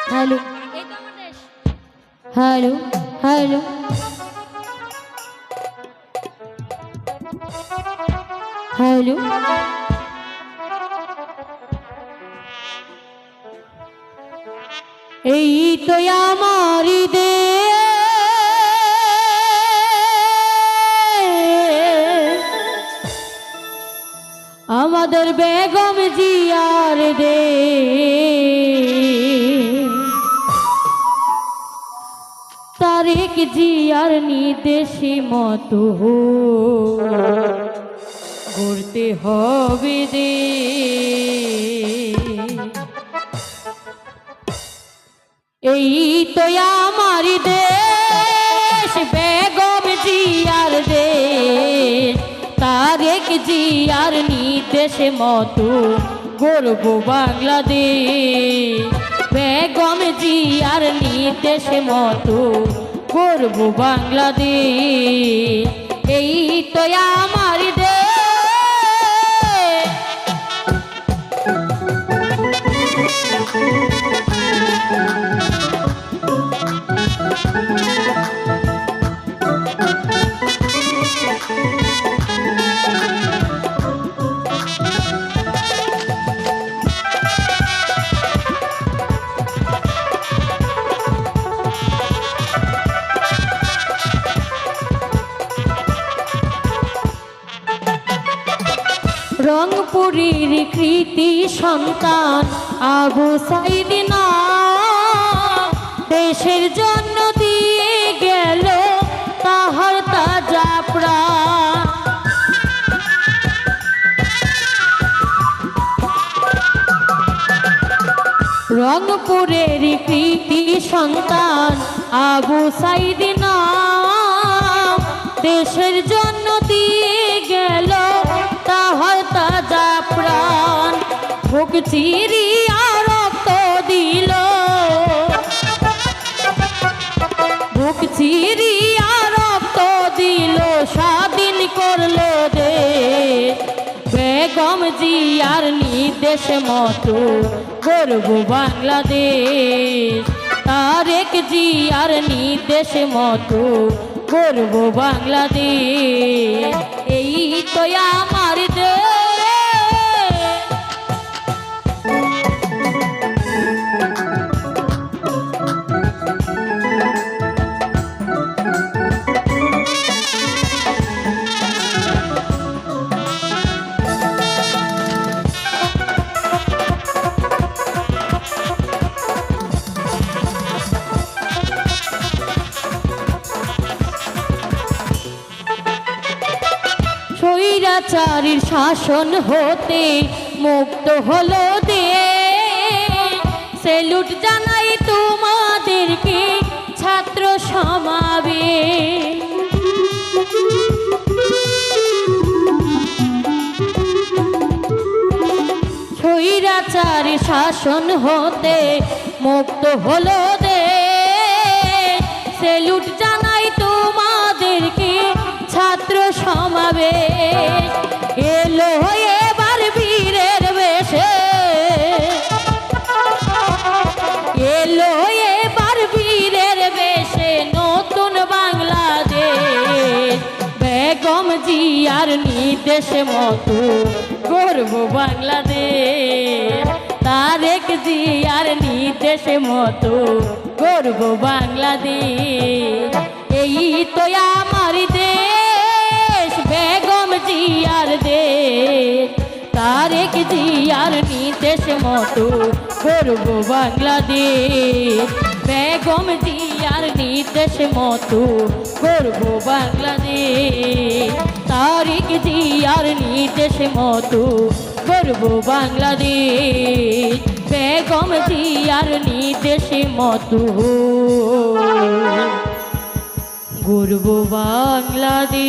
Hello hello hello hello এই তো আমার আমাদের বেগম জিয়ার দে তারেক জিয়ার নির্দেশে মতো গড়তে হবে দে এই তো আমার দেশ বেগম জিয়ার দেশ তারেক জিয়ার নির্দেশে মতো গর্ব বাংলাদেশ বেগম জিয়ার নির্দেশে মতো গর্ব বাংলাদেশ এই তো আমার দেশ রংপুরের কৃতি সন্তান আবু সাইদ নাম দেশের জন্য দিয়ে গেল তাহার তাজা প্রাণ রংপুরের কৃতি সন্তান আবু সাইদ নাম দেশের জন্য দিয়ে গেল তাহার তাজা প্রাণ বুক চিরিয়া রক্ত দিল বুক চিরিয়া রক্ত দিল স্বাধীন করলো দেশ বেগম জিয়ার নির্দেশ মতো গর্ব বাংলাদেশ তারেক জিয়ার নির্দেশ মতো গর্ব বাংলাদেশ এই তো আমার দেশ স্বৈরাচারীর শাসন হতে মুক্ত হলো দেশ সেলুট জানাই তোমাদেরকে ছাত্র সমাবেশ স্বৈরাচারীর শাসন হতে মুক্ত হলো দেশ সেলুট জানাই তোমাদেরকে ছাত্র সমাবেশ এলো এবার বীরের বেশে এলো এবার বীরের বেশে নতুন বাংলাদেশ বেগম জিয়ার নির্দেশ মতো গর্ব বাংলাদেশ তারেক জিয়ার নির্দেশ মতো গর্ব বাংলাদেশ এই তো আমার দেশ বেগম জিয়ার দেশ তারেক জিয়ার নির্দেশ মতো গর্ব বাংলাদেশ বেগম জিয়ার নির্দেশ মতো গর্ব বাংলাদেশ তারেক জিয়ার নির্দেশ মতো গর্ব বাংলাদেশ বেগম জিয়ার নির্দেশ মতো গর্ব বাংলাদেশ।